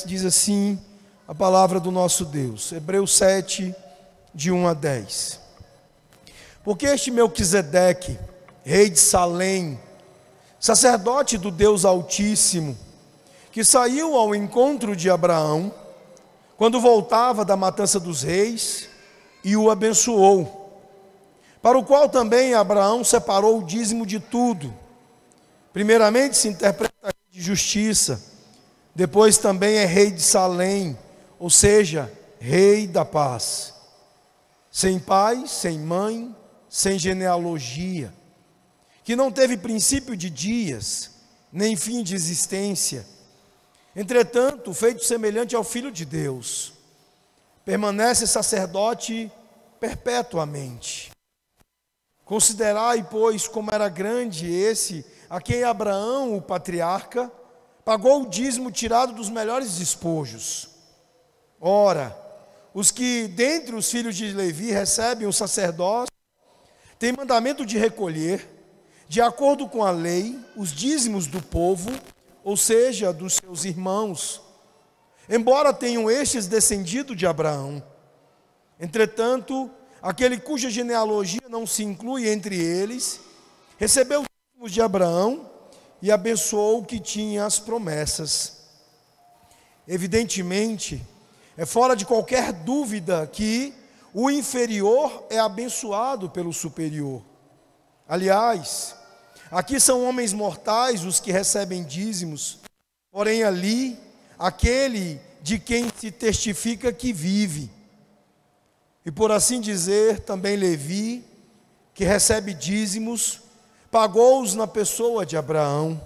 10, diz assim a palavra do nosso Deus. Hebreus 7, de 1 a 10. Porque este Melquisedeque, rei de Salém, sacerdote do Deus Altíssimo, que saiu ao encontro de Abraão, quando voltava da matança dos reis, e o abençoou, para o qual também Abraão separou o dízimo de tudo. Primeiramente se interpreta rei de justiça, depois também é rei de Salém, ou seja, rei da paz. Sem pai, sem mãe, sem genealogia, que não teve princípio de dias, nem fim de existência. Entretanto, feito semelhante ao Filho de Deus, permanece sacerdote perpetuamente. Considerai, pois, como era grande esse, a quem Abraão, o patriarca, pagou o dízimo tirado dos melhores despojos. Ora, os que dentre os filhos de Levi recebem o sacerdócio, têm mandamento de recolher, de acordo com a lei, os dízimos do povo, ou seja, dos seus irmãos, embora tenham estes descendido de Abraão. Entretanto, aquele cuja genealogia não se inclui entre eles, recebeu os dízimos de Abraão e abençoou o que tinha as promessas. Evidentemente, é fora de qualquer dúvida que o inferior é abençoado pelo superior. Aliás, aqui são homens mortais os que recebem dízimos, porém ali, aquele de quem se testifica que vive. E por assim dizer, também Levi, que recebe dízimos, pagou-os na pessoa de Abraão,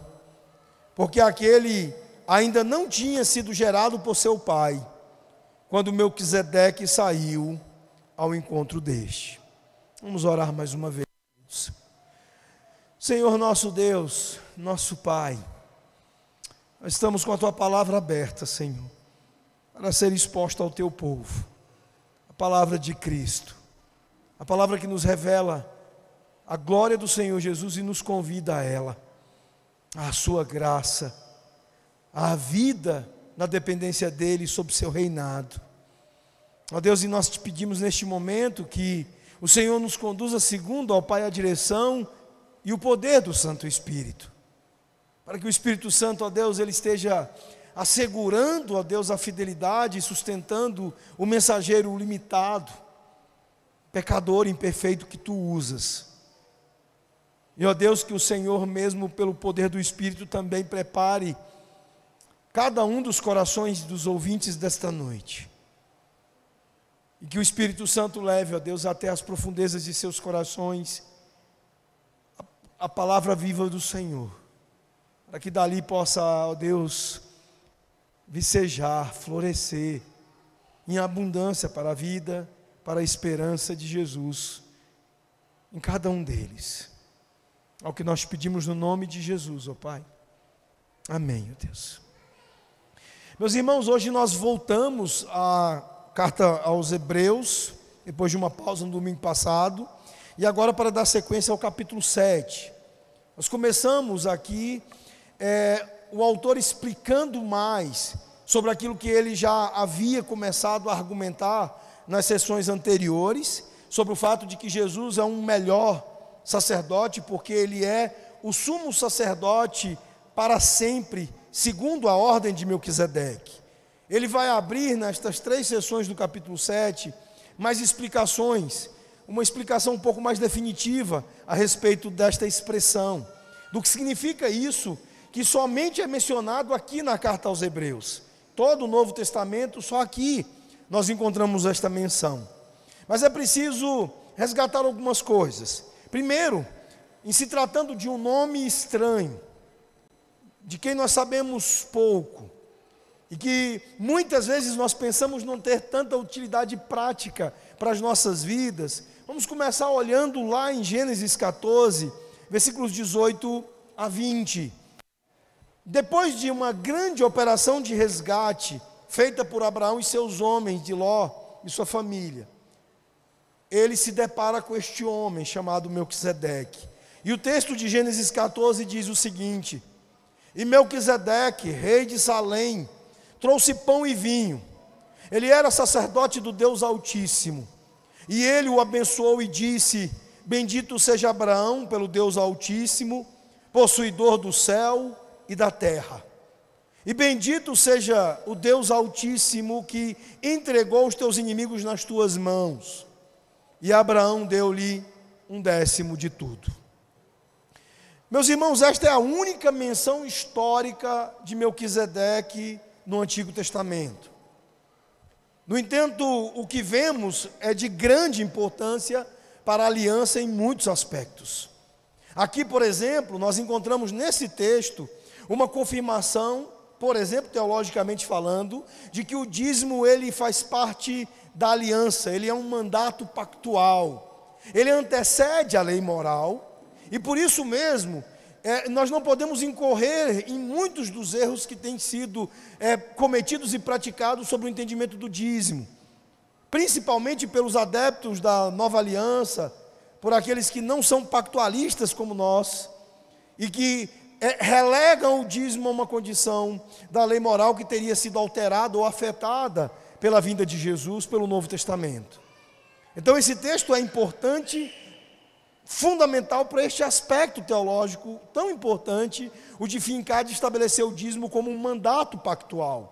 porque aquele ainda não tinha sido gerado por seu pai, quando Melquisedeque saiu ao encontro deste. Vamos orar mais uma vez. Senhor nosso Deus, nosso Pai, nós estamos com a Tua palavra aberta, Senhor, para ser exposta ao Teu povo, a palavra de Cristo, a palavra que nos revela a glória do Senhor Jesus e nos convida a ela, à Sua graça, à vida na dependência dEle sob Seu reinado. Ó Deus, e nós te pedimos neste momento que o Senhor nos conduza segundo ao Pai a direção e o poder do Santo Espírito, para que o Espírito Santo, ó Deus, ele esteja assegurando, ó Deus, a fidelidade e sustentando o mensageiro limitado, pecador imperfeito que Tu usas. E, ó Deus, que o Senhor mesmo, pelo poder do Espírito, também prepare cada um dos corações dos ouvintes desta noite, e que o Espírito Santo leve, ó Deus, até as profundezas de seus corações a palavra viva do Senhor, para que dali possa, ó Deus, vicejar, florescer em abundância para a vida, para a esperança de Jesus em cada um deles. Ao que nós pedimos no nome de Jesus, ó Pai. Amém, ó Deus. Meus irmãos, hoje nós voltamos à carta aos Hebreus, depois de uma pausa no domingo passado, e agora para dar sequência ao capítulo 7. Nós começamos aqui, o autor explicando mais sobre aquilo que ele já havia começado a argumentar nas sessões anteriores, sobre o fato de que Jesus é um melhor sacerdote, porque ele é o sumo sacerdote para sempre, segundo a ordem de Melquisedeque. Ele vai abrir nestas 3 sessões do capítulo 7 mais explicações, uma explicação um pouco mais definitiva a respeito desta expressão, do que significa isso, que somente é mencionado aqui na carta aos Hebreus. Todo o Novo Testamento, só aqui nós encontramos esta menção. Mas é preciso resgatar algumas coisas. Primeiro, em se tratando de um nome estranho, de quem nós sabemos pouco, e que muitas vezes nós pensamos não ter tanta utilidade prática para as nossas vidas, vamos começar olhando lá em Gênesis 14, versículos 18 a 20. Depois de uma grande operação de resgate, feita por Abraão e seus homens, de Ló e sua família, ele se depara com este homem chamado Melquisedeque. E o texto de Gênesis 14 diz o seguinte: E Melquisedeque, rei de Salém, trouxe pão e vinho. Ele era sacerdote do Deus Altíssimo. E ele o abençoou e disse: bendito seja Abraão pelo Deus Altíssimo, possuidor do céu e da terra. E bendito seja o Deus Altíssimo que entregou os teus inimigos nas tuas mãos. E Abraão deu-lhe 1/10 de tudo. Meus irmãos, esta é a única menção histórica de Melquisedeque no Antigo Testamento. No entanto, o que vemos é de grande importância para a aliança em muitos aspectos. Aqui, por exemplo, nós encontramos nesse texto uma confirmação, por exemplo, teologicamente falando, de que o dízimo ele faz parte da aliança, ele é um mandato pactual, ele antecede a lei moral, e por isso mesmo, nós não podemos incorrer em muitos dos erros que têm sido cometidos e praticados sobre o entendimento do dízimo, principalmente pelos adeptos da nova aliança, por aqueles que não são pactualistas como nós, e que relegam o dízimo a uma condição da lei moral que teria sido alterada ou afetada pela vinda de Jesus, pelo Novo Testamento. Então esse texto é importante, fundamental para este aspecto teológico tão importante, o de fincar, de estabelecer o dízimo como um mandato pactual.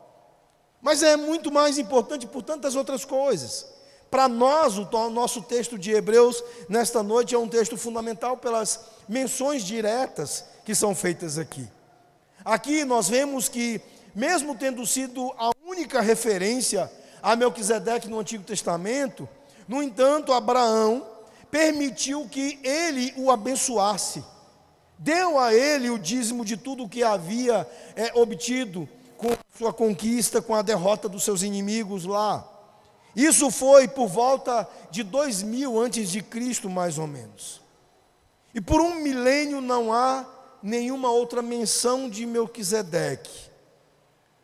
Mas é muito mais importante por tantas outras coisas. Para nós, o nosso texto de Hebreus, nesta noite, é um texto fundamental pelas menções diretas que são feitas aqui. Aqui nós vemos que, mesmo tendo sido a única referência a Melquisedeque no Antigo Testamento, no entanto, Abraão permitiu que ele o abençoasse, deu a ele o dízimo de tudo o que havia obtido com sua conquista, com a derrota dos seus inimigos lá. Isso foi por volta de 2000 antes de Cristo, mais ou menos. E por 1 milênio não há nenhuma outra menção de Melquisedeque.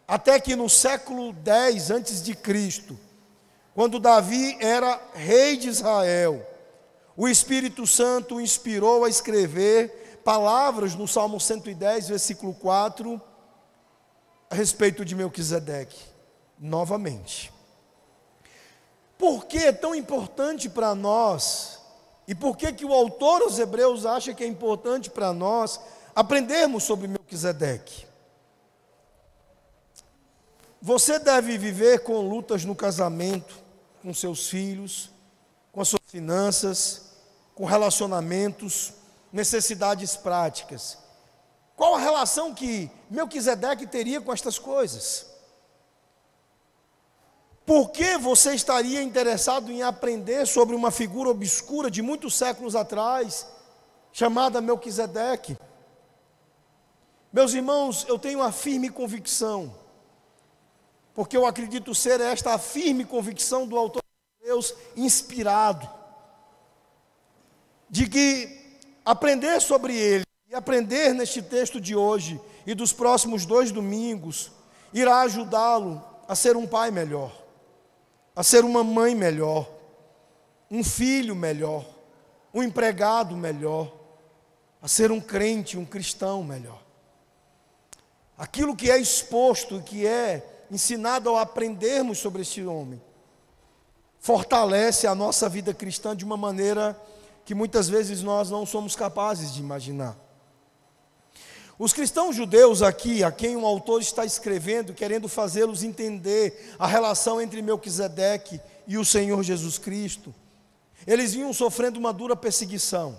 Até que no século 10 antes de Cristo, quando Davi era rei de Israel, o Espírito Santo o inspirou a escrever palavras no Salmo 110, versículo 4, a respeito de Melquisedeque, novamente. Por que é tão importante para nós, e por que o autor aos Hebreus acha que é importante para nós aprendermos sobre Melquisedeque? Você deve viver com lutas no casamento, com seus filhos, com as suas finanças, com relacionamentos, necessidades práticas. Qual a relação que Melquisedeque teria com estas coisas? Por que você estaria interessado em aprender sobre uma figura obscura de muitos séculos atrás, chamada Melquisedeque? Meus irmãos, eu tenho a firme convicção, porque eu acredito ser esta a firme convicção do autor de Deus inspirado, de que aprender sobre ele, e aprender neste texto de hoje e dos próximos 2 domingos, irá ajudá-lo a ser um pai melhor, a ser uma mãe melhor, um filho melhor, um empregado melhor, a ser um crente, um cristão melhor. Aquilo que é exposto, que é ensinado ao aprendermos sobre este homem, fortalece a nossa vida cristã de uma maneira que muitas vezes nós não somos capazes de imaginar. Os cristãos judeus aqui, a quem o autor está escrevendo, querendo fazê-los entender a relação entre Melquisedeque e o Senhor Jesus Cristo, eles vinham sofrendo uma dura perseguição.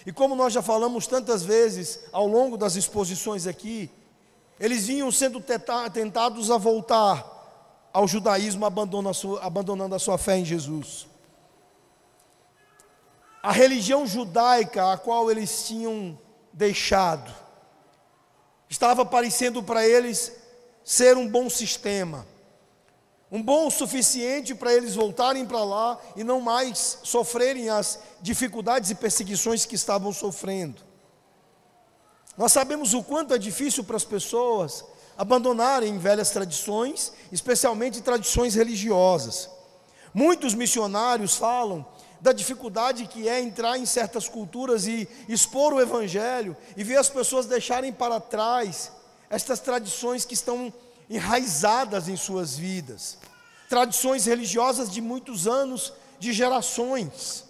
E como nós já falamos tantas vezes ao longo das exposições aqui, eles vinham sendo tentados a voltar ao judaísmo, abandonando a sua fé em Jesus. A religião judaica a qual eles tinham deixado estava parecendo para eles ser um bom sistema, um bom o suficiente para eles voltarem para lá e não mais sofrerem as dificuldades e perseguições que estavam sofrendo. Nós sabemos o quanto é difícil para as pessoas abandonarem velhas tradições, especialmente tradições religiosas. Muitos missionários falam da dificuldade que é entrar em certas culturas e expor o Evangelho, e ver as pessoas deixarem para trás estas tradições que estão enraizadas em suas vidas, tradições religiosas de muitos anos, de gerações.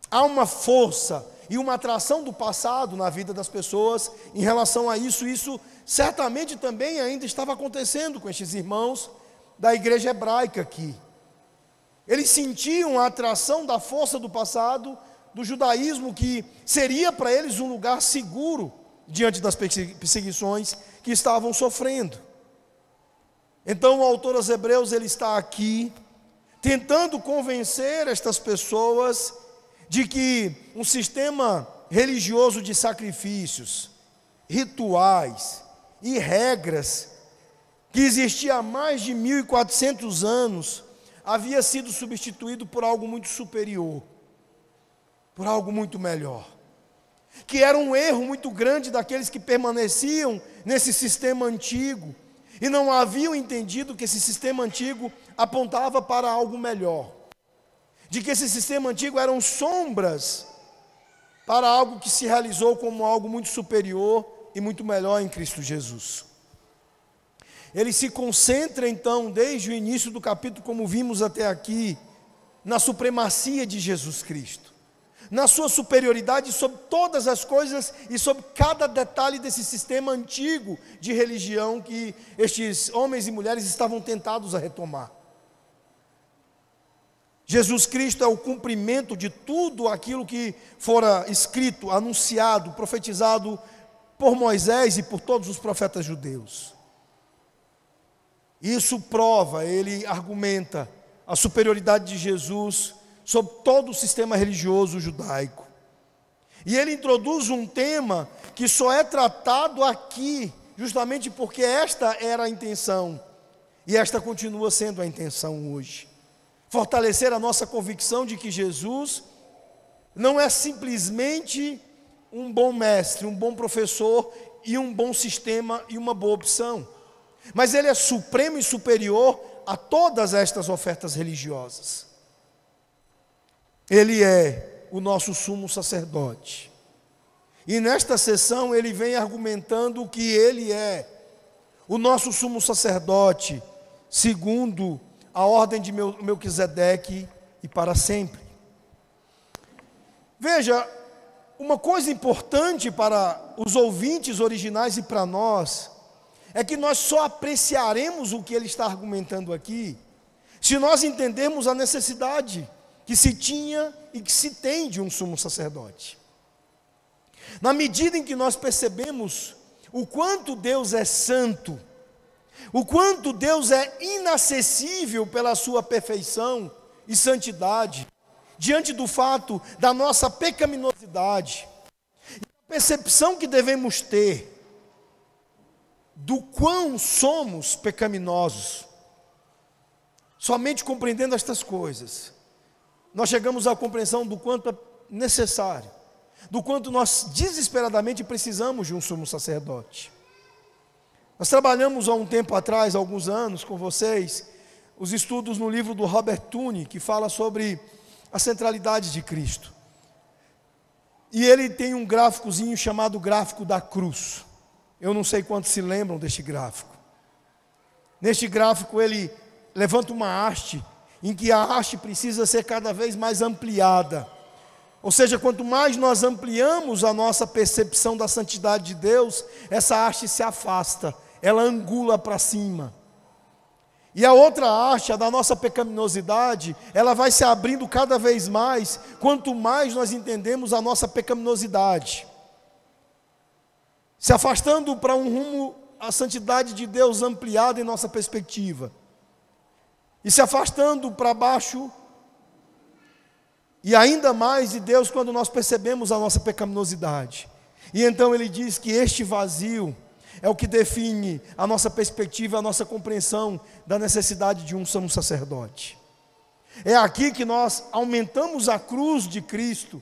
Há uma força e uma atração do passado na vida das pessoas em relação a isso. Isso certamente também ainda estava acontecendo com estes irmãos da igreja hebraica aqui. Eles sentiam a atração da força do passado, do judaísmo, que seria para eles um lugar seguro diante das perseguições que estavam sofrendo. Então o autor aos Hebreus, ele está aqui tentando convencer estas pessoas de que um sistema religioso de sacrifícios, rituais e regras que existia há mais de 1400 anos havia sido substituído por algo muito superior, por algo muito melhor, que era um erro muito grande daqueles que permaneciam nesse sistema antigo e não haviam entendido que esse sistema antigo apontava para algo melhor, de que esse sistema antigo eram sombras para algo que se realizou como algo muito superior e muito melhor em Cristo Jesus. Ele se concentra então, desde o início do capítulo, como vimos até aqui, na supremacia de Jesus Cristo, na sua superioridade sobre todas as coisas e sobre cada detalhe desse sistema antigo de religião que estes homens e mulheres estavam tentados a retomar. Jesus Cristo é o cumprimento de tudo aquilo que fora escrito, anunciado, profetizado por Moisés e por todos os profetas judeus. Isso prova, ele argumenta a superioridade de Jesus sobre todo o sistema religioso judaico. E ele introduz um tema que só é tratado aqui, justamente porque esta era a intenção, e esta continua sendo a intenção hoje. Fortalecer a nossa convicção de que Jesus não é simplesmente um bom mestre, um bom professor e um bom sistema e uma boa opção, mas ele é supremo e superior a todas estas ofertas religiosas. Ele é o nosso sumo sacerdote. E nesta sessão ele vem argumentando que ele é o nosso sumo sacerdote, segundo a ordem de Melquisedeque e para sempre. Veja, uma coisa importante para os ouvintes originais e para nós, é que nós só apreciaremos o que ele está argumentando aqui, se nós entendermos a necessidade que se tinha e que se tem de um sumo sacerdote. Na medida em que nós percebemos o quanto Deus é santo, o quanto Deus é inacessível pela sua perfeição e santidade, diante do fato da nossa pecaminosidade, e a percepção que devemos ter do quão somos pecaminosos, somente compreendendo estas coisas, nós chegamos à compreensão do quanto é necessário, do quanto nós desesperadamente precisamos de um sumo sacerdote. Nós trabalhamos há um tempo atrás, há alguns anos, com vocês, os estudos no livro do Robert Tooney, que fala sobre a centralidade de Cristo. E ele tem um gráficozinho chamado gráfico da cruz. Eu não sei quantos se lembram deste gráfico. Neste gráfico ele levanta uma haste, em que a haste precisa ser cada vez mais ampliada. Ou seja, quanto mais nós ampliamos a nossa percepção da santidade de Deus, essa haste se afasta, ela angula para cima. E a outra haste, a da nossa pecaminosidade, ela vai se abrindo cada vez mais, quanto mais nós entendemos a nossa pecaminosidade. Se afastando para um rumo à santidade de Deus ampliada em nossa perspectiva. E se afastando para baixo, e ainda mais de Deus quando nós percebemos a nossa pecaminosidade. E então ele diz que este vazio é o que define a nossa perspectiva, a nossa compreensão da necessidade de um sumo sacerdote. É aqui que nós aumentamos a cruz de Cristo,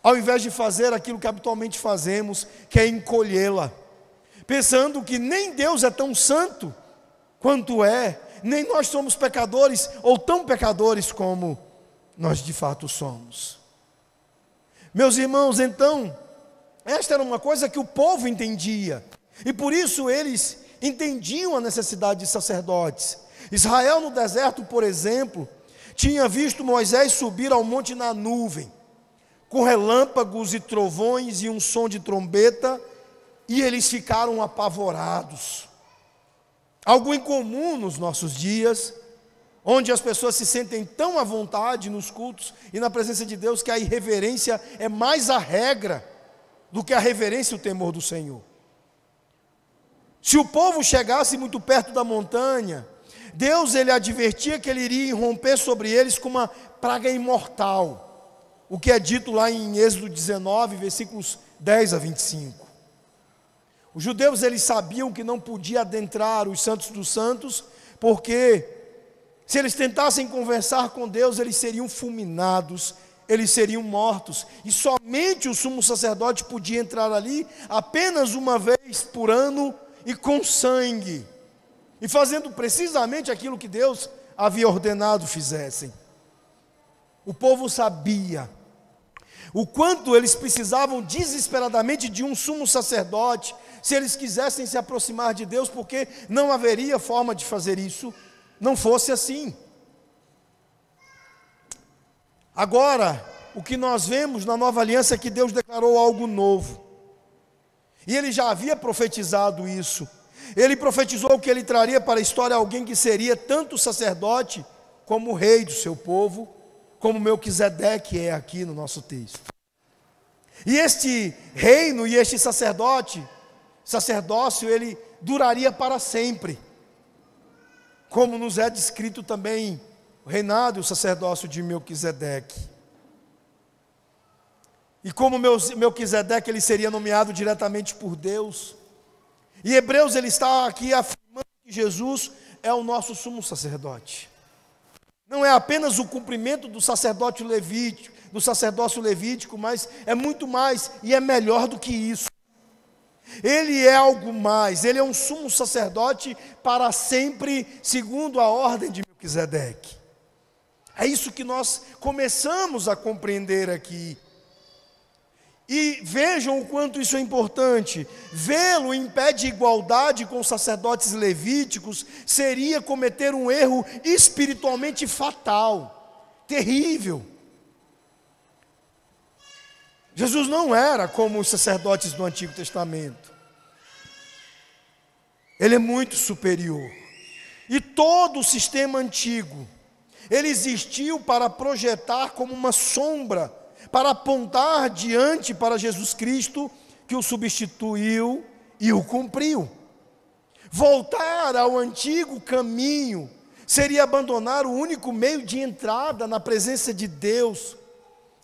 ao invés de fazer aquilo que habitualmente fazemos, que é encolhê-la, pensando que nem Deus é tão santo quanto é, nem nós somos pecadores ou tão pecadores como nós de fato somos. Meus irmãos, então, esta era uma coisa que o povo entendia, e por isso eles entendiam a necessidade de sacerdotes. Israel no deserto, por exemplo, tinha visto Moisés subir ao monte na nuvem, com relâmpagos e trovões e um som de trombeta, e eles ficaram apavorados. Algo incomum nos nossos dias, onde as pessoas se sentem tão à vontade nos cultos e na presença de Deus, que a irreverência é mais a regra do que a reverência e o temor do Senhor. Se o povo chegasse muito perto da montanha, Deus ele advertia que ele iria irromper sobre eles com uma praga imortal, o que é dito lá em Êxodo 19, versículos 10 a 25. Os judeus eles sabiam que não podia adentrar os santos dos santos, porque se eles tentassem conversar com Deus, eles seriam fulminados, eles seriam mortos, e somente o sumo sacerdote podia entrar ali apenas uma vez por ano e com sangue, e fazendo precisamente aquilo que Deus havia ordenado fizessem. O povo sabia o quanto eles precisavam desesperadamente de um sumo sacerdote, se eles quisessem se aproximar de Deus, porque não haveria forma de fazer isso, não fosse assim. Agora, o que nós vemos na nova aliança é que Deus declarou algo novo, e Ele já havia profetizado isso. Ele profetizou que Ele traria para a história alguém que seria tanto sacerdote, como rei do seu povo, como Melquisedeque é aqui no nosso texto. E este reino e este sacerdócio, ele duraria para sempre, como nos é descrito também o reinado e o sacerdócio de Melquisedeque. E como Melquisedeque ele seria nomeado diretamente por Deus. E Hebreus ele está aqui afirmando que Jesus é o nosso sumo sacerdote. Não é apenas o cumprimento do sacerdócio levítico, mas é muito mais e é melhor do que isso. Ele é algo mais, ele é um sumo sacerdote para sempre, segundo a ordem de Melquisedeque. É isso que nós começamos a compreender aqui. E vejam o quanto isso é importante. Vê-lo em pé de igualdade com os sacerdotes levíticos seria cometer um erro espiritualmente fatal, terrível. Jesus não era como os sacerdotes do Antigo Testamento. Ele é muito superior. E todo o sistema antigo, ele existiu para projetar como uma sombra, para apontar diante para Jesus Cristo, que o substituiu e o cumpriu. Voltar ao antigo caminho seria abandonar o único meio de entrada na presença de Deus,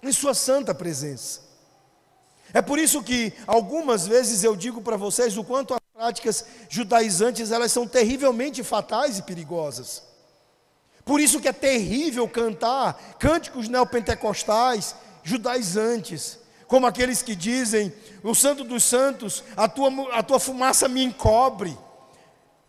em sua santa presença. É por isso que algumas vezes eu digo para vocês o quanto as práticas judaizantes elas são terrivelmente fatais e perigosas. Por isso que é terrível cantar cânticos neopentecostais judaizantes, como aqueles que dizem: o Santo dos Santos, a tua fumaça me encobre,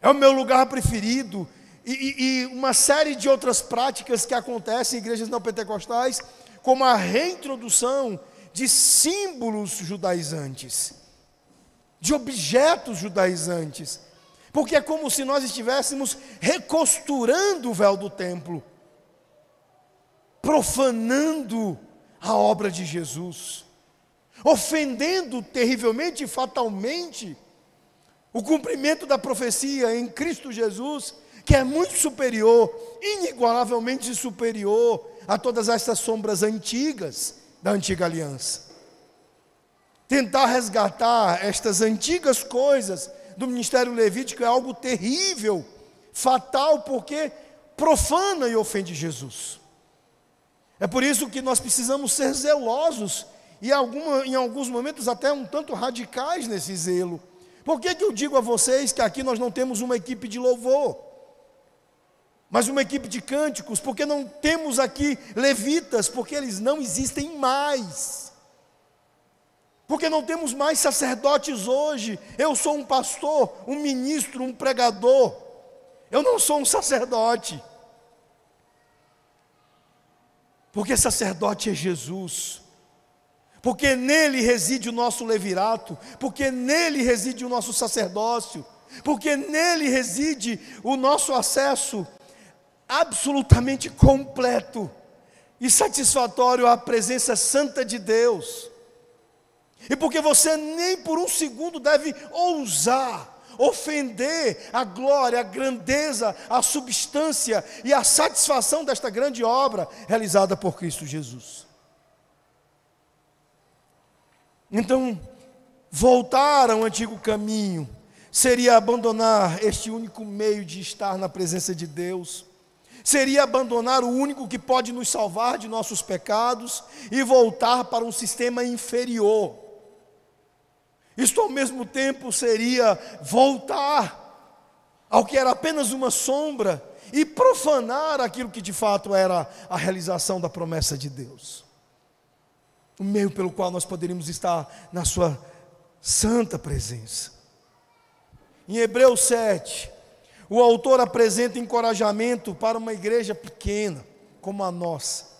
é o meu lugar preferido, e uma série de outras práticas que acontecem em igrejas neopentecostais, como a reintrodução de símbolos judaizantes, de objetos judaizantes, porque é como se nós estivéssemos recosturando o véu do templo, profanando a obra de Jesus, ofendendo terrivelmente e fatalmente o cumprimento da profecia em Cristo Jesus, que é muito superior, inigualavelmente superior a todas essas sombras antigas da antiga aliança. Tentar resgatar estas antigas coisas do ministério levítico é algo terrível, fatal, porque profana e ofende Jesus. É por isso que nós precisamos ser zelosos e em alguns momentos até um tanto radicais nesse zelo. Por que eu digo a vocês que aqui nós não temos uma equipe de louvor, mas uma equipe de cânticos? Porque não temos aqui levitas, porque eles não existem mais. Porque não temos mais sacerdotes hoje. Eu sou um pastor, um ministro, um pregador. Eu não sou um sacerdote. Porque sacerdote é Jesus, porque nele reside o nosso levirato, porque nele reside o nosso sacerdócio, porque nele reside o nosso acesso absolutamente completo e satisfatório à presença santa de Deus. E porque você nem por um segundo deve ousar ofender a glória, a grandeza, a substância e a satisfação desta grande obra realizada por Cristo Jesus. Então, voltar ao antigo caminho seria abandonar este único meio de estar na presença de Deus, seria abandonar o único que pode nos salvar de nossos pecados e voltar para um sistema inferior. Isto ao mesmo tempo seria voltar ao que era apenas uma sombra e profanar aquilo que de fato era a realização da promessa de Deus. O meio pelo qual nós poderíamos estar na sua santa presença. Em Hebreus 7, o autor apresenta encorajamento para uma igreja pequena, como a nossa,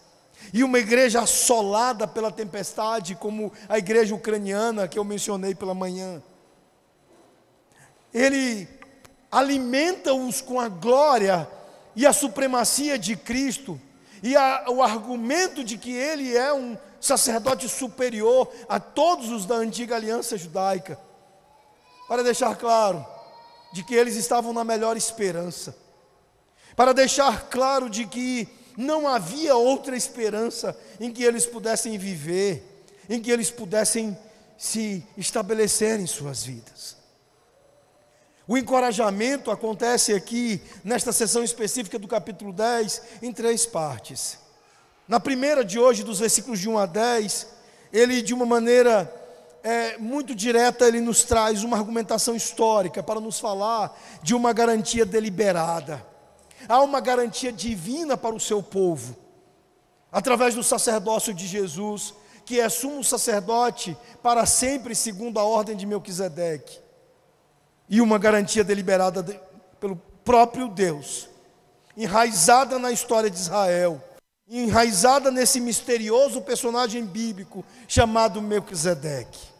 e uma igreja assolada pela tempestade, como a igreja ucraniana que eu mencionei pela manhã. Ele alimenta-os com a glória e a supremacia de Cristo, e o argumento de que ele é um sacerdote superior a todos os da antiga aliança judaica, para deixar claro de que eles estavam na melhor esperança, para deixar claro de que não havia outra esperança em que eles pudessem viver, em que eles pudessem se estabelecer em suas vidas. O encorajamento acontece aqui, nesta sessão específica do capítulo 10, em 3 partes. Na primeira de hoje, dos versículos de 1 a 10, ele de uma maneira muito direta, ele nos traz uma argumentação histórica para nos falar de uma garantia deliberada. Há uma garantia divina para o seu povo, através do sacerdócio de Jesus, que é sumo sacerdote para sempre, segundo a ordem de Melquisedeque. E uma garantia deliberada pelo próprio Deus, enraizada na história de Israel, enraizada nesse misterioso personagem bíblico chamado Melquisedeque.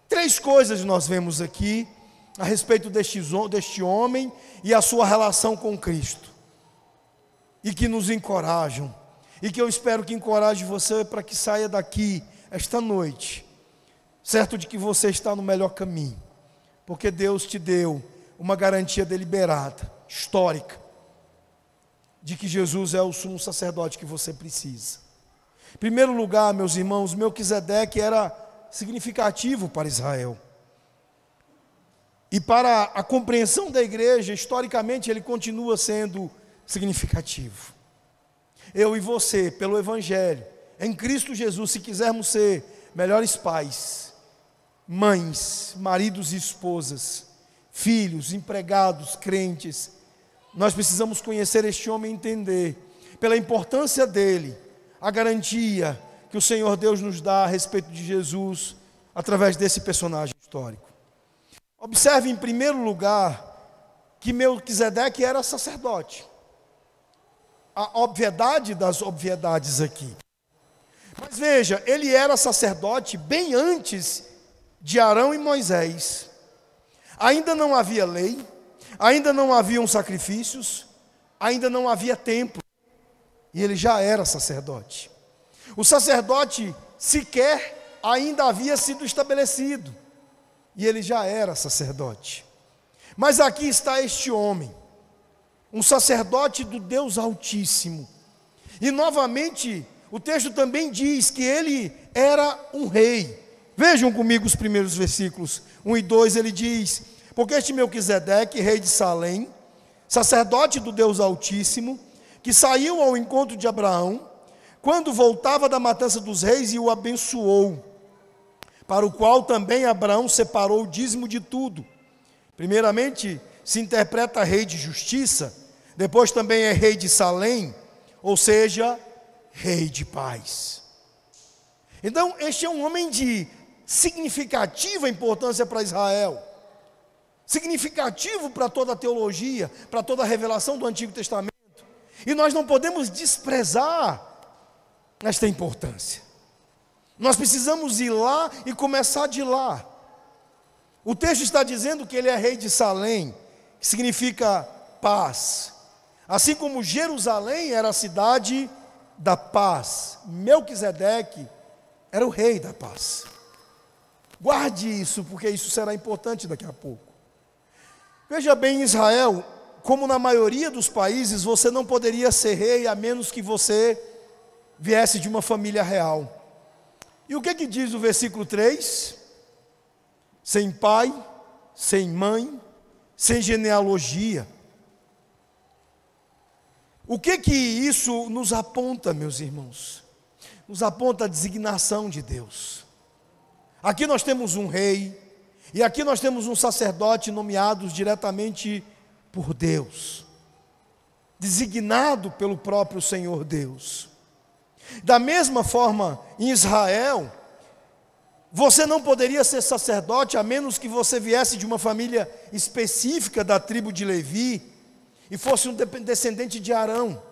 3 coisas nós vemos aqui a respeito deste homem e a sua relação com Cristo, e que nos encorajam, e que eu espero que encoraje você para que saia daqui esta noite, certo de que você está no melhor caminho, porque Deus te deu uma garantia deliberada, histórica, de que Jesus é o sumo sacerdote que você precisa. Em primeiro lugar, meus irmãos, Melquisedeque era significativo para Israel. E para a compreensão da igreja, historicamente, ele continua sendo significativo. Eu e você, pelo Evangelho, em Cristo Jesus, se quisermos ser melhores pais, mães, maridos e esposas, filhos, empregados, crentes, nós precisamos conhecer este homem e entender, pela importância dele, a garantia que o Senhor Deus nos dá a respeito de Jesus, através desse personagem histórico. Observe em primeiro lugar que Melquisedeque era sacerdote. A obviedade das obviedades aqui. Mas veja, ele era sacerdote bem antes de Arão e Moisés. Ainda não havia lei, ainda não haviam sacrifícios, ainda não havia templo. E ele já era sacerdote. O sacerdote sequer ainda havia sido estabelecido. E ele já era sacerdote. Mas aqui está este homem, um sacerdote do Deus Altíssimo. E novamente, o texto também diz que ele era um rei. Vejam comigo os primeiros versículos 1 e 2, ele diz: porque este Melquisedeque, rei de Salém, sacerdote do Deus Altíssimo, que saiu ao encontro de Abraão, quando voltava da matança dos reis, e o abençoou, para o qual também Abraão separou o dízimo de tudo. Primeiramente, se interpreta rei de justiça, depois também é rei de Salém, ou seja, rei de paz. Então, este é um homem de significativa importância para Israel, significativo para toda a teologia, para toda a revelação do Antigo Testamento, e nós não podemos desprezar esta importância. Nós precisamos ir lá e começar de lá. O texto está dizendo que ele é rei de Salém, que significa paz. Assim como Jerusalém era a cidade da paz, Melquisedeque era o rei da paz. Guarde isso, porque isso será importante daqui a pouco. Veja bem, Israel, como na maioria dos países, você não poderia ser rei a menos que você viesse de uma família real. E o que diz o versículo 3? Sem pai, sem mãe, sem genealogia. O que isso nos aponta, meus irmãos? Nos aponta a designação de Deus. Aqui nós temos um rei, e aqui nós temos um sacerdote nomeados diretamente por Deus, designado pelo próprio Senhor Deus. Da mesma forma, em Israel, você não poderia ser sacerdote a menos que você viesse de uma família específica da tribo de Levi e fosse um descendente de Arão.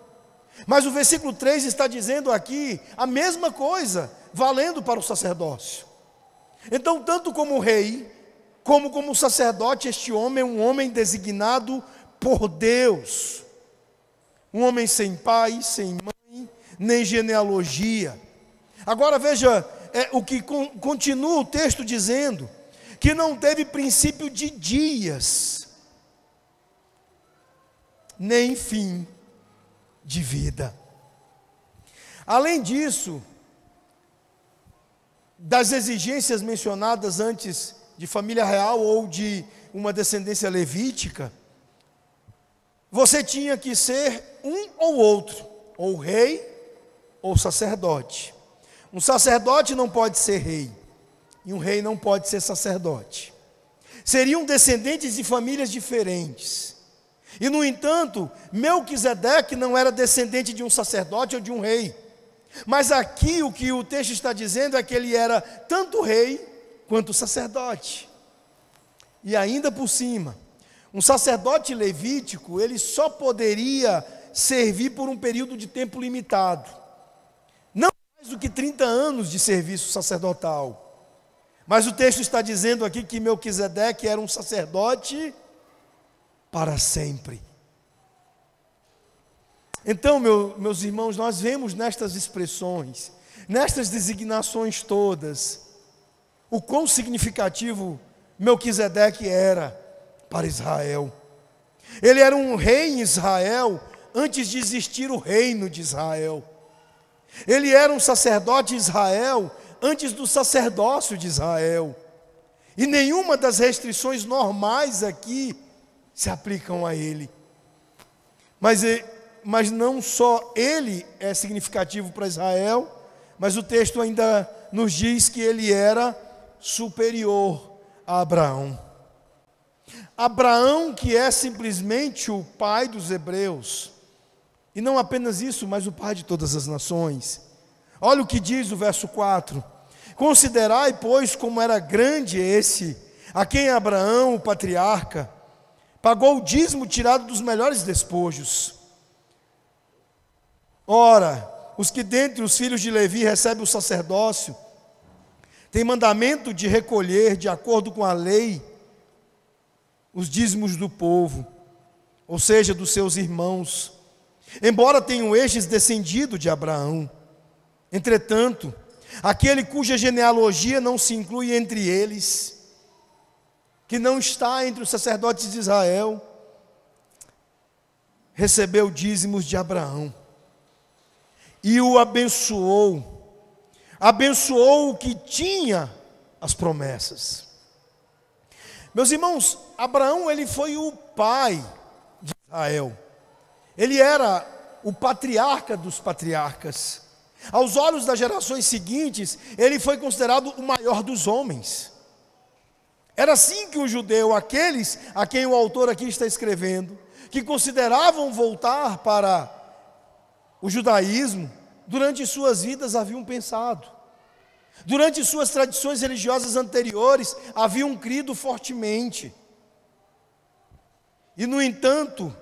Mas o versículo 3 está dizendo aqui a mesma coisa, valendo para o sacerdócio. Então, tanto como rei, como sacerdote, este homem é um homem designado por Deus. Um homem sem pai, sem mãe, nem genealogia. Agora veja, o que continua o texto dizendo, que não teve princípio de dias, nem fim de vida. Além disso, das exigências mencionadas antes de família real ou de uma descendência levítica, você tinha que ser um ou outro, ou rei ou sacerdote. Um sacerdote não pode ser rei, e um rei não pode ser sacerdote. Seriam descendentes de famílias diferentes. E, no entanto, Melquisedeque não era descendente de um sacerdote ou de um rei. Mas aqui o que o texto está dizendo é que ele era tanto rei quanto sacerdote. E ainda por cima, um sacerdote levítico, ele só poderia servir por um período de tempo limitado. Não mais do que 30 anos de serviço sacerdotal. Mas o texto está dizendo aqui que Melquisedeque era um sacerdote para sempre. Então, meus irmãos, nós vemos nestas expressões, nestas designações todas, o quão significativo Melquisedeque era para Israel. Ele era um rei em Israel antes de existir o reino de Israel. Ele era um sacerdote em Israel antes do sacerdócio de Israel. E nenhuma das restrições normais aqui se aplicam a ele. Mas não só ele é significativo para Israel, mas o texto ainda nos diz que ele era superior a Abraão. Abraão, que é simplesmente o pai dos hebreus, e não apenas isso, mas o pai de todas as nações. Olha o que diz o verso 4: considerai, pois, como era grande esse, a quem Abraão, o patriarca, pagou o dízimo tirado dos melhores despojos. Ora, os que dentre os filhos de Levi recebem o sacerdócio, têm mandamento de recolher, de acordo com a lei, os dízimos do povo, ou seja, dos seus irmãos, embora tenham estes descendido de Abraão. Entretanto, aquele cuja genealogia não se inclui entre eles, que não está entre os sacerdotes de Israel, recebeu dízimos de Abraão e o abençoou o que tinha as promessas. Meus irmãos, Abraão, ele foi o pai de Israel. Ele era o patriarca dos patriarcas. Aos olhos das gerações seguintes, ele foi considerado o maior dos homens. Era assim que o judeu, aqueles a quem o autor aqui está escrevendo, que consideravam voltar para o judaísmo, durante suas vidas haviam pensado. Durante suas tradições religiosas anteriores, haviam crido fortemente. E, no entanto,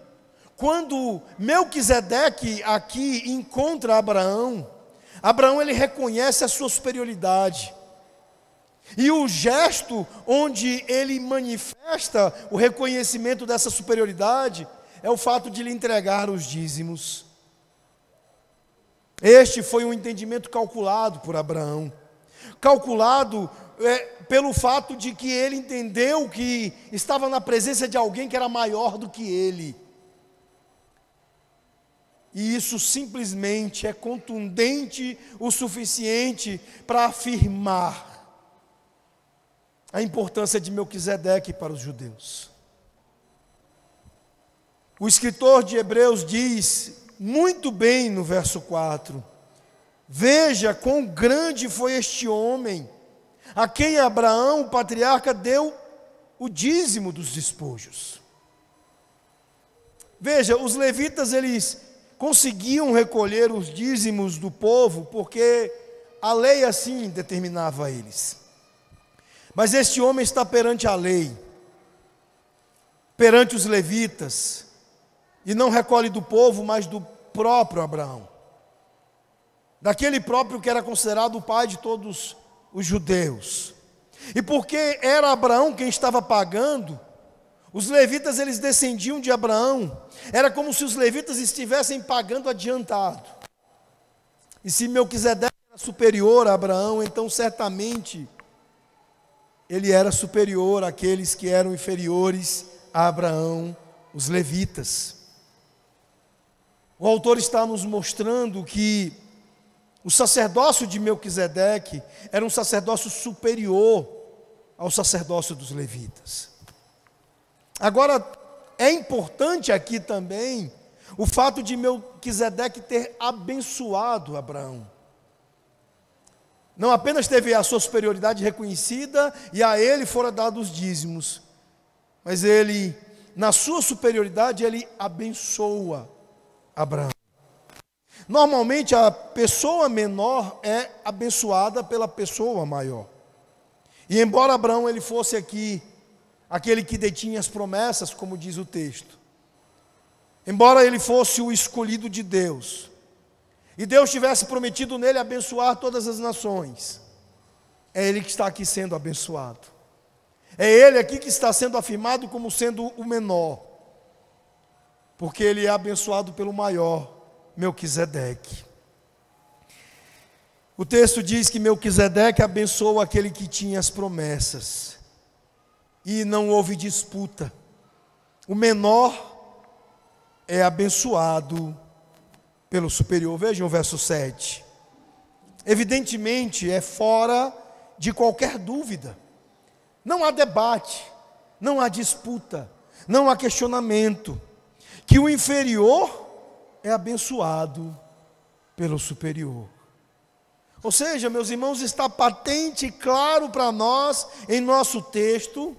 quando Melquisedeque aqui encontra Abraão, ele reconhece a sua superioridade. E o gesto onde ele manifesta o reconhecimento dessa superioridade é o fato de lhe entregar os dízimos. Este foi um entendimento calculado por Abraão. Calculado pelo fato de que ele entendeu que estava na presença de alguém que era maior do que ele. E isso simplesmente é contundente o suficiente para afirmar a importância de Melquisedeque para os judeus. O escritor de Hebreus diz muito bem no verso 4: veja quão grande foi este homem, a quem Abraão, o patriarca, deu o dízimo dos despojos. Veja, os levitas, eles conseguiam recolher os dízimos do povo, porque a lei assim determinava a eles. Mas este homem está perante a lei, perante os levitas, e não recolhe do povo, mas do próprio Abraão, daquele próprio que era considerado o pai de todos os judeus. E porque era Abraão quem estava pagando, os levitas, eles descendiam de Abraão. Era como se os levitas estivessem pagando adiantado. E se Melquisedeque era superior a Abraão, então certamente ele era superior àqueles que eram inferiores a Abraão, os levitas. O autor está nos mostrando que o sacerdócio de Melquisedeque era um sacerdócio superior ao sacerdócio dos levitas. Agora, é importante aqui também o fato de Melquisedeque ter abençoado Abraão. Não apenas teve a sua superioridade reconhecida e a ele foram dados os dízimos, mas ele, na sua superioridade, ele abençoa Abraão. Normalmente a pessoa menor é abençoada pela pessoa maior. E embora Abraão ele fosse aqui aquele que detinha as promessas, como diz o texto, embora ele fosse o escolhido de Deus, e Deus tivesse prometido nele abençoar todas as nações, é ele que está aqui sendo abençoado. É ele aqui que está sendo afirmado como sendo o menor, porque ele é abençoado pelo maior, Melquisedeque. O texto diz que Melquisedeque abençoou aquele que tinha as promessas, e não houve disputa. O menor é abençoado pelo superior. Vejam o verso 7. Evidentemente é fora de qualquer dúvida. Não há debate, não há disputa, não há questionamento, que o inferior é abençoado pelo superior. Ou seja, meus irmãos, está patente e claro para nós, em nosso texto,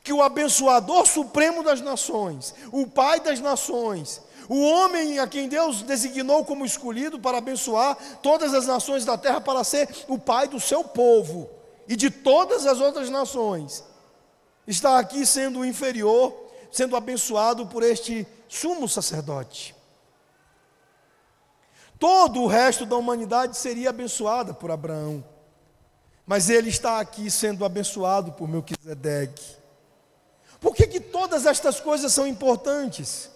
que o abençoador supremo das nações, o Pai das nações, o homem a quem Deus designou como escolhido para abençoar todas as nações da terra, para ser o Pai do seu povo e de todas as outras nações, está aqui sendo inferior, sendo abençoado por este sumo sacerdote. Todo o resto da humanidade seria abençoada por Abraão, mas ele está aqui sendo abençoado por Melquisedeque. Por que todas estas coisas são importantes?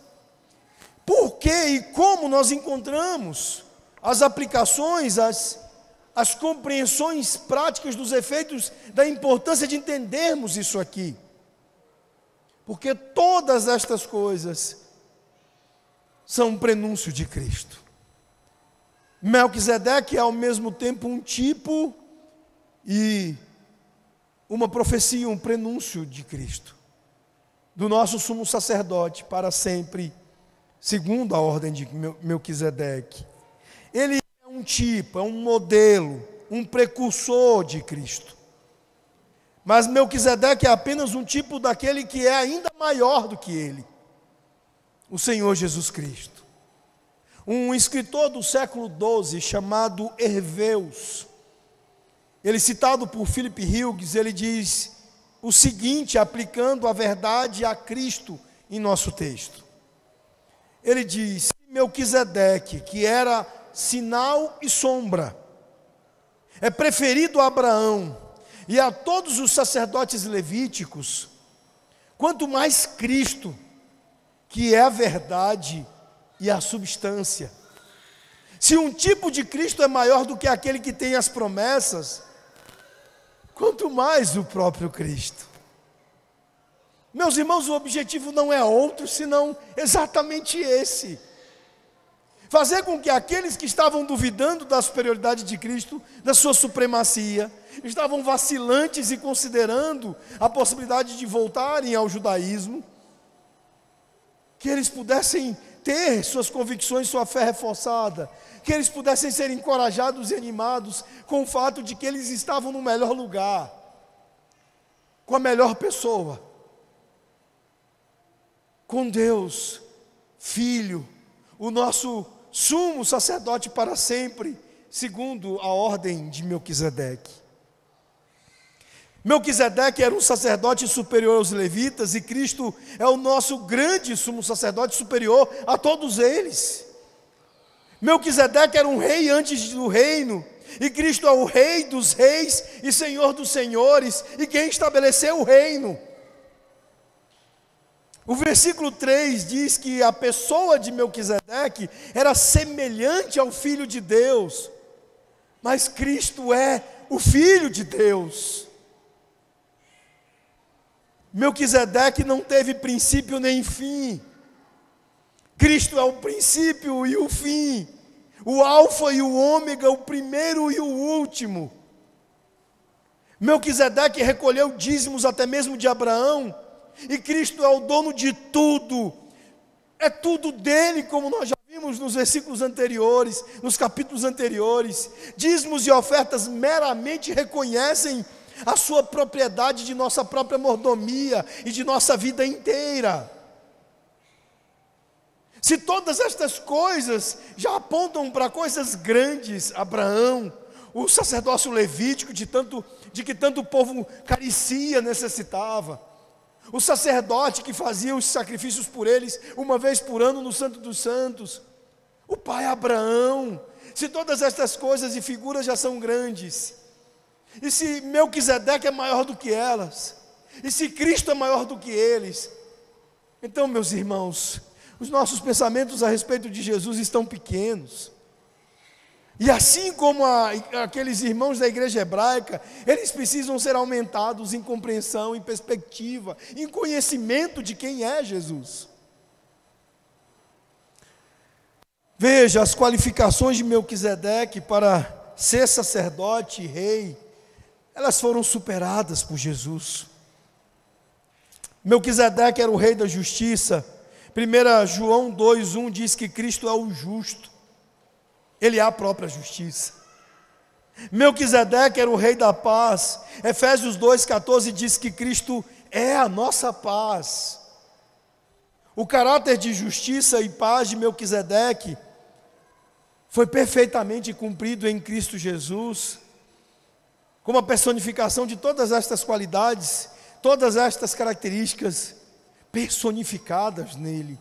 Por que e como nós encontramos as aplicações, as compreensões práticas dos efeitos da importância de entendermos isso aqui? Porque todas estas coisas são um prenúncio de Cristo. Melquisedeque é ao mesmo tempo um tipo e uma profecia, um prenúncio de Cristo, do nosso sumo sacerdote para sempre, segundo a ordem de Melquisedeque. Ele é um tipo, é um modelo, um precursor de Cristo. Mas Melquisedeque é apenas um tipo daquele que é ainda maior do que ele, o Senhor Jesus Cristo. Um escritor do século XII chamado Herveus, ele citado por Philip Hughes, ele diz o seguinte, aplicando a verdade a Cristo em nosso texto. Ele diz: Melquisedeque, que era sinal e sombra, é preferido a Abraão, e a todos os sacerdotes levíticos, quanto mais Cristo, que é a verdade e a substância. Se um tipo de Cristo é maior do que aquele que tem as promessas, quanto mais o próprio Cristo. Meus irmãos, o objetivo não é outro, senão exatamente esse: fazer com que aqueles que estavam duvidando da superioridade de Cristo, da sua supremacia, estavam vacilantes e considerando a possibilidade de voltarem ao judaísmo, que eles pudessem ter suas convicções, sua fé reforçada, que eles pudessem ser encorajados e animados com o fato de que eles estavam no melhor lugar, com a melhor pessoa, com Deus, Filho, o nosso sumo sacerdote para sempre, segundo a ordem de Melquisedeque. Melquisedeque era um sacerdote superior aos levitas, e Cristo é o nosso grande sumo sacerdote superior a todos eles. Melquisedeque era um rei antes do reino, e Cristo é o rei dos reis e senhor dos senhores, e quem estabeleceu o reino. O versículo 3 diz que a pessoa de Melquisedeque era semelhante ao Filho de Deus, mas Cristo é o Filho de Deus. Melquisedeque não teve princípio nem fim. Cristo é o princípio e o fim, o alfa e o ômega, o primeiro e o último. Melquisedeque recolheu dízimos até mesmo de Abraão, e Cristo é o dono de tudo, é tudo dele, como nós já vimos nos versículos anteriores, nos capítulos anteriores. Dízimos e ofertas meramente reconhecem a sua propriedade de nossa própria mordomia e de nossa vida inteira. Se todas estas coisas já apontam para coisas grandes, Abraão, o sacerdócio levítico de que tanto o povo carecia, necessitava, o sacerdote que fazia os sacrifícios por eles uma vez por ano no Santo dos Santos, o pai Abraão, se todas estas coisas e figuras já são grandes, e se Melquisedeque é maior do que elas, e se Cristo é maior do que eles, então, meus irmãos, os nossos pensamentos a respeito de Jesus estão pequenos. E assim como aqueles irmãos da igreja hebraica, eles precisam ser aumentados em compreensão, em perspectiva, em conhecimento de quem é Jesus. Veja, as qualificações de Melquisedeque para ser sacerdote e rei, elas foram superadas por Jesus. Melquisedeque era o rei da justiça. 1 João 2,1 diz que Cristo é o justo, ele é a própria justiça. Melquisedeque era o rei da paz. Efésios 2,14 diz que Cristo é a nossa paz. O caráter de justiça e paz de Melquisedeque foi perfeitamente cumprido em Cristo Jesus, como a personificação de todas estas qualidades, todas estas características personificadas nele.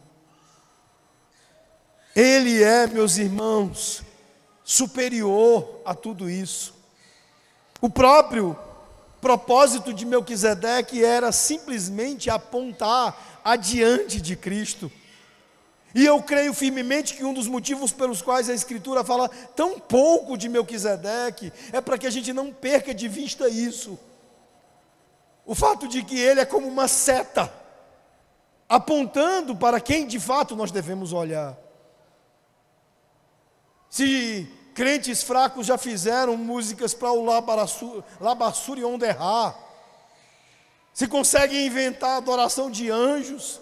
Ele é, meus irmãos, superior a tudo isso. O próprio propósito de Melquisedeque era simplesmente apontar adiante de Cristo. E eu creio firmemente que um dos motivos pelos quais a Escritura fala tão pouco de Melquisedeque é para que a gente não perca de vista isso. O fato de que ele é como uma seta, apontando para quem de fato nós devemos olhar. Se crentes fracos já fizeram músicas para o Labassuri Onderá, se conseguem inventar adoração de anjos,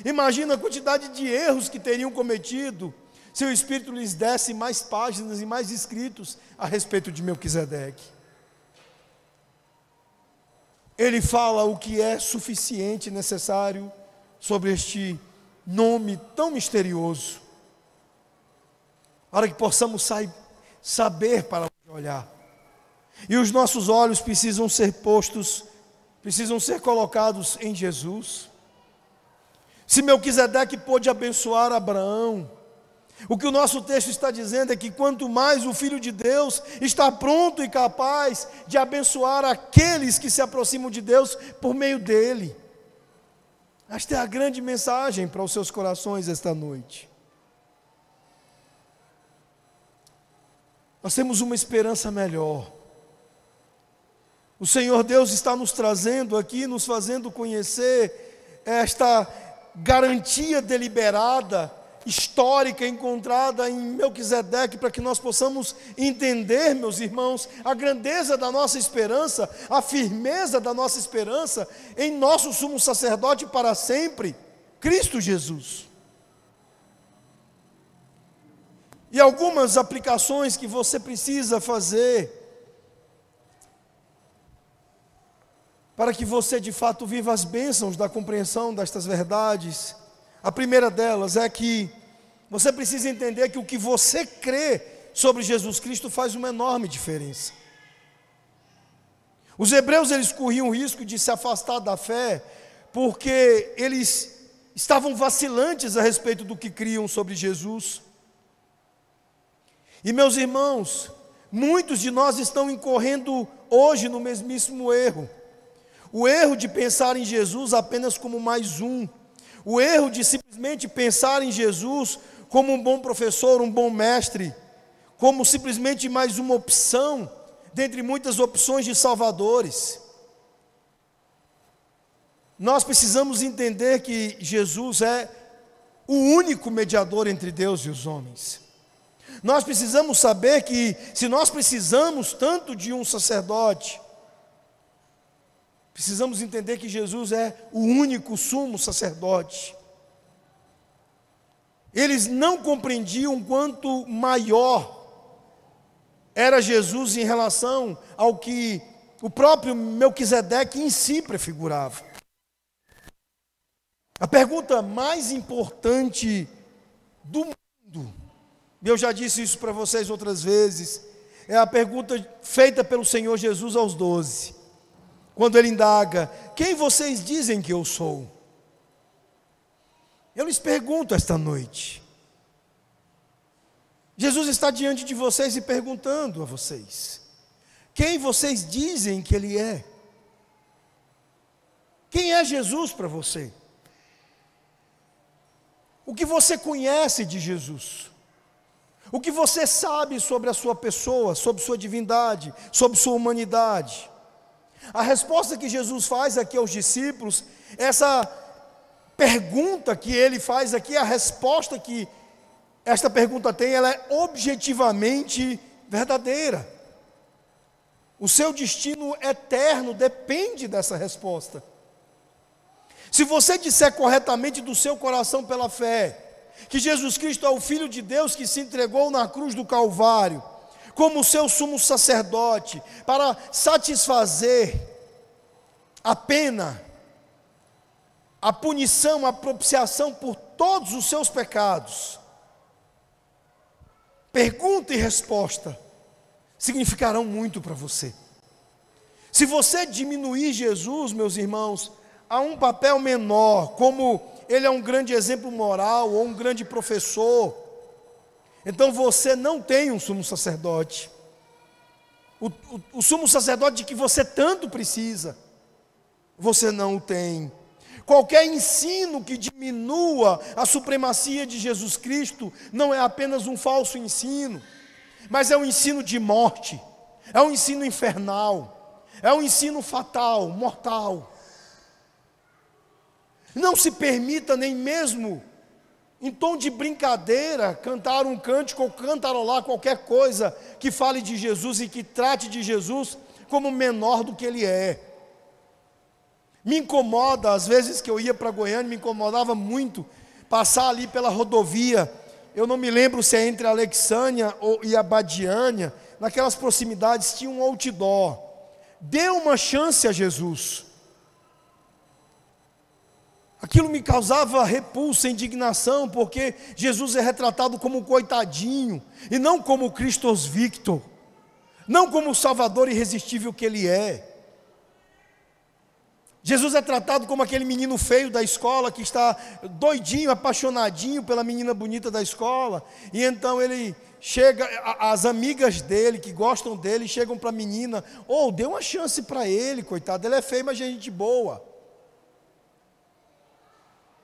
imagina a quantidade de erros que teriam cometido se o Espírito lhes desse mais páginas e mais escritos a respeito de Melquisedeque. Ele fala o que é suficiente e necessário sobre este nome tão misterioso, para que possamos saber para onde olhar. E os nossos olhos precisam ser colocados em Jesus. Se Melquisedeque pôde abençoar Abraão, O que o nosso texto está dizendo é que quanto mais o Filho de Deus está pronto e capaz de abençoar aqueles que se aproximam de Deus por meio dele. Esta é a grande mensagem para os seus corações esta noite. Nós temos uma esperança melhor. O Senhor Deus está nos trazendo aqui, nos fazendo conhecer esta garantia deliberada, histórica, encontrada em Melquisedeque, para que nós possamos entender, meus irmãos, a grandeza da nossa esperança, a firmeza da nossa esperança em nosso sumo sacerdote para sempre, Cristo Jesus. E algumas aplicações que você precisa fazer para que você de fato viva as bênçãos da compreensão destas verdades. A primeira delas é que você precisa entender que o que você crê sobre Jesus Cristo faz uma enorme diferença. Os hebreus, eles corriam o risco de se afastar da fé, porque eles estavam vacilantes a respeito do que criam sobre Jesus. E meus irmãos, muitos de nós estão incorrendo hoje no mesmíssimo erro. O erro de pensar em Jesus apenas como mais um. O erro de simplesmente pensar em Jesus como um bom professor, um bom mestre, como simplesmente mais uma opção, dentre muitas opções de salvadores. Nós precisamos entender que Jesus é o único mediador entre Deus e os homens. Nós precisamos saber que, se nós precisamos tanto de um sacerdote, precisamos entender que Jesus é o único sumo sacerdote. Eles não compreendiam quanto maior era Jesus em relação ao que o próprio Melquisedeque em si prefigurava. A pergunta mais importante do mundo, eu já disse isso para vocês outras vezes, é a pergunta feita pelo Senhor Jesus aos 12. Quando ele indaga: quem vocês dizem que eu sou? Eu lhes pergunto esta noite. Jesus está diante de vocês e perguntando a vocês: quem vocês dizem que ele é? Quem é Jesus para você? O que você conhece de Jesus? O que você sabe sobre a sua pessoa, sobre sua divindade, sobre sua humanidade? A resposta que Jesus faz aqui aos discípulos, essa pergunta que ele faz aqui, a resposta que esta pergunta tem, ela é objetivamente verdadeira. O seu destino eterno depende dessa resposta. Se você disser corretamente do seu coração pela fé, que Jesus Cristo é o Filho de Deus que se entregou na cruz do Calvário, como seu sumo sacerdote, para satisfazer a pena, a punição, a propiciação por todos os seus pecados. Pergunta e resposta significarão muito para você. Se você diminuir Jesus, meus irmãos, a um papel menor, como ele é um grande exemplo moral ou um grande professor, então você não tem um sumo sacerdote. O sumo sacerdote de que você tanto precisa, você não o tem. Qualquer ensino que diminua a supremacia de Jesus Cristo não é apenas um falso ensino, mas é um ensino de morte, é um ensino infernal, é um ensino fatal, mortal. Não se permita nem mesmo, em tom de brincadeira, cantar um cântico ou cantarolar qualquer coisa que fale de Jesus e que trate de Jesus como menor do que ele é. Me incomoda, às vezes que eu ia para Goiânia, me incomodava muito passar ali pela rodovia. Eu não me lembro se é entre Alexânia e Abadiânia, naquelas proximidades tinha um outdoor: dê uma chance a Jesus. Aquilo me causava repulsa, indignação, porque Jesus é retratado como um coitadinho, e não como o Christus Victor, não como o Salvador irresistível que ele é. Jesus é tratado como aquele menino feio da escola, que está doidinho, apaixonadinho pela menina bonita da escola, e então ele chega, as amigas dele, que gostam dele, chegam para a menina: dê uma chance para ele, coitado, ele é feio, mas é gente boa.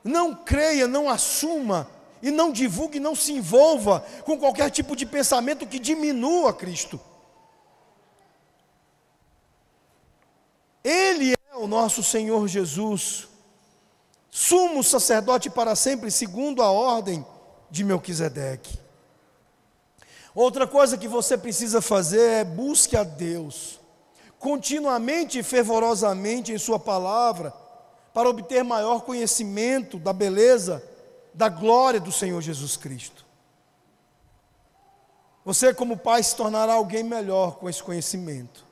Não creia, não assuma, e não divulgue, não se envolva com qualquer tipo de pensamento que diminua Cristo. Ele é o nosso Senhor Jesus, sumo sacerdote para sempre, segundo a ordem de Melquisedeque. Outra coisa que você precisa fazer é busque a Deus, continuamente e fervorosamente em sua palavra, para obter maior conhecimento da beleza, da glória do Senhor Jesus Cristo. Você, como pai, se tornará alguém melhor com esse conhecimento.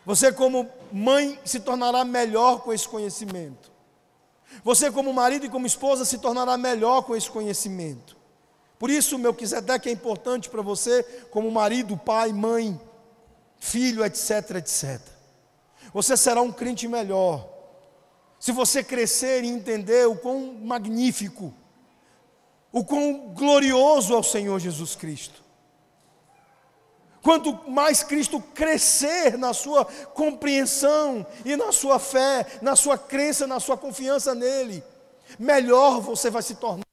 Você, como mãe, se tornará melhor com esse conhecimento. Você, como marido e como esposa, se tornará melhor com esse conhecimento. Por isso, Melquisedeque é importante para você, como marido, pai, mãe, filho, etc, etc. Você será um crente melhor se você crescer e entender o quão magnífico, o quão glorioso é o Senhor Jesus Cristo. Quanto mais Cristo crescer na sua compreensão e na sua fé, na sua crença, na sua confiança nele, melhor você vai se tornar.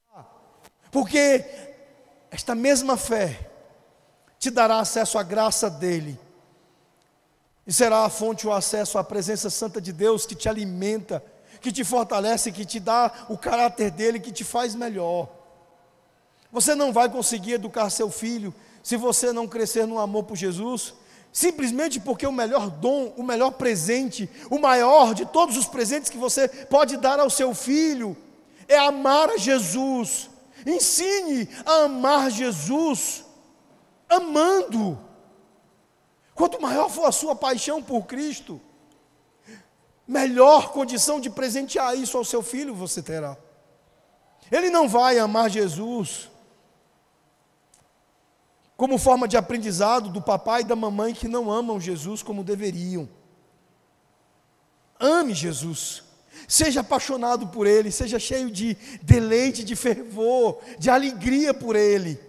Porque esta mesma fé te dará acesso à graça dele. E será a fonte, o acesso à presença santa de Deus, que te alimenta, que te fortalece, que te dá o caráter dele, que te faz melhor. Você não vai conseguir educar seu filho se você não crescer no amor por Jesus, simplesmente porque o melhor dom, o melhor presente, o maior de todos os presentes que você pode dar ao seu filho, é amar a Jesus. Ensine a amar Jesus, amando. Quanto maior for a sua paixão por Cristo, melhor condição de presentear isso ao seu filho você terá. Ele não vai amar Jesus como forma de aprendizado do papai e da mamãe que não amam Jesus como deveriam. Ame Jesus, seja apaixonado por Ele, seja cheio de deleite, de fervor, de alegria por Ele.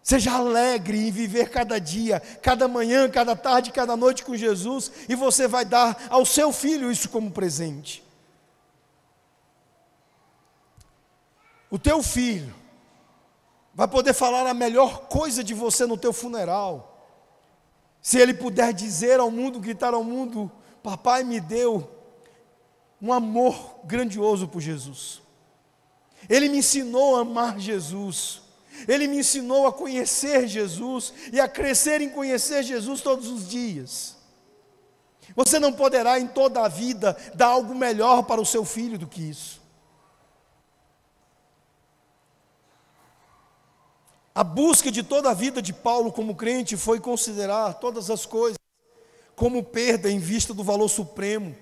Seja alegre em viver cada dia, cada manhã, cada tarde, cada noite com Jesus, e você vai dar ao seu filho isso como presente. O teu filho vai poder falar a melhor coisa de você no teu funeral, se ele puder dizer ao mundo, gritar ao mundo: papai me deu um amor grandioso por Jesus, ele me ensinou a amar Jesus, ele me ensinou a conhecer Jesus e a crescer em conhecer Jesus todos os dias. Você não poderá em toda a vida dar algo melhor para o seu filho do que isso. A busca de toda a vida de Paulo como crente foi considerar todas as coisas como perda em vista do valor supremo,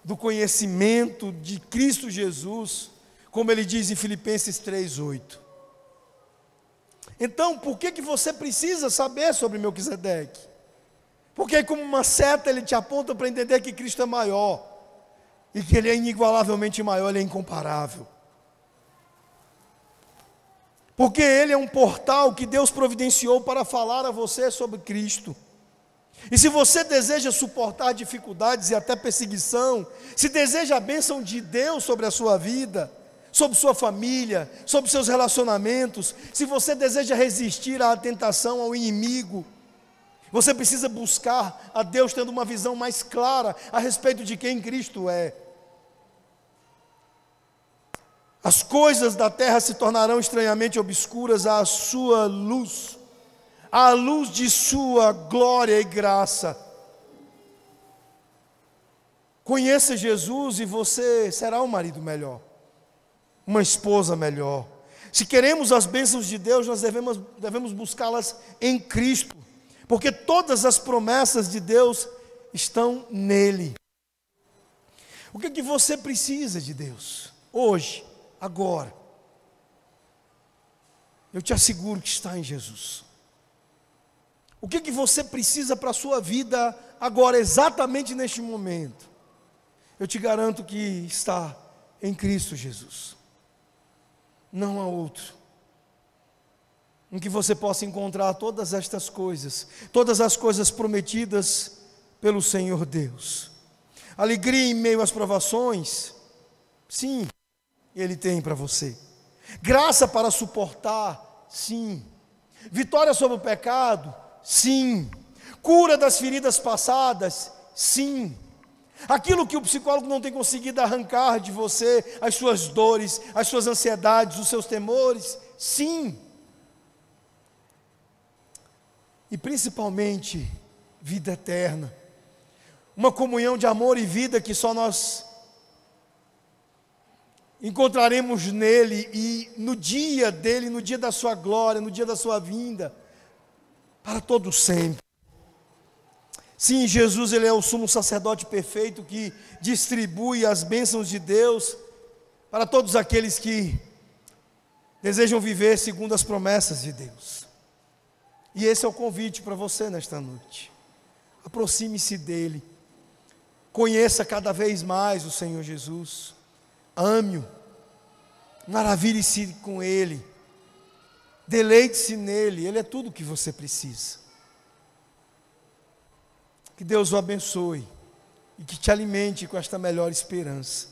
do conhecimento de Cristo Jesus, como ele diz em Filipenses 3:8. Então, por que você precisa saber sobre Melquisedeque? Porque como uma seta ele te aponta para entender que Cristo é maior, e que ele é inigualavelmente maior, ele é incomparável. Porque ele é um portal que Deus providenciou para falar a você sobre Cristo. E se você deseja suportar dificuldades e até perseguição, se deseja a bênção de Deus sobre a sua vida, sobre sua família, sobre seus relacionamentos, se você deseja resistir à tentação, ao inimigo, você precisa buscar a Deus tendo uma visão mais clara a respeito de quem Cristo é. As coisas da terra se tornarão estranhamente obscuras à sua luz, à luz de sua glória e graça. Conheça Jesus e você será um marido melhor, uma esposa melhor. Se queremos as bênçãos de Deus, nós devemos buscá-las em Cristo, porque todas as promessas de Deus estão nele. O que você precisa de Deus hoje, agora? Eu te asseguro que está em Jesus. O que você precisa para a sua vida agora, exatamente neste momento, eu te garanto que está em Cristo Jesus. Não há outro em que você possa encontrar todas estas coisas, todas as coisas prometidas pelo Senhor Deus. Alegria em meio às provações, sim, Ele tem para você. Graça para suportar, sim. Vitória sobre o pecado, sim. Cura das feridas passadas, sim. Aquilo que o psicólogo não tem conseguido arrancar de você, as suas dores, as suas ansiedades, os seus temores, sim. E principalmente, vida eterna. Uma comunhão de amor e vida que só nós encontraremos nele e no dia dele, no dia da sua glória, no dia da sua vinda, para todo sempre. Sim, Jesus, ele é o sumo sacerdote perfeito que distribui as bênçãos de Deus para todos aqueles que desejam viver segundo as promessas de Deus. E esse é o convite para você nesta noite. Aproxime-se dele. Conheça cada vez mais o Senhor Jesus. Ame-o. Maravilhe-se com ele. Deleite-se nele. Ele é tudo o que você precisa. Que Deus o abençoe e que te alimente com esta melhor esperança,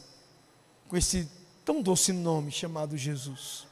com esse tão doce nome chamado Jesus.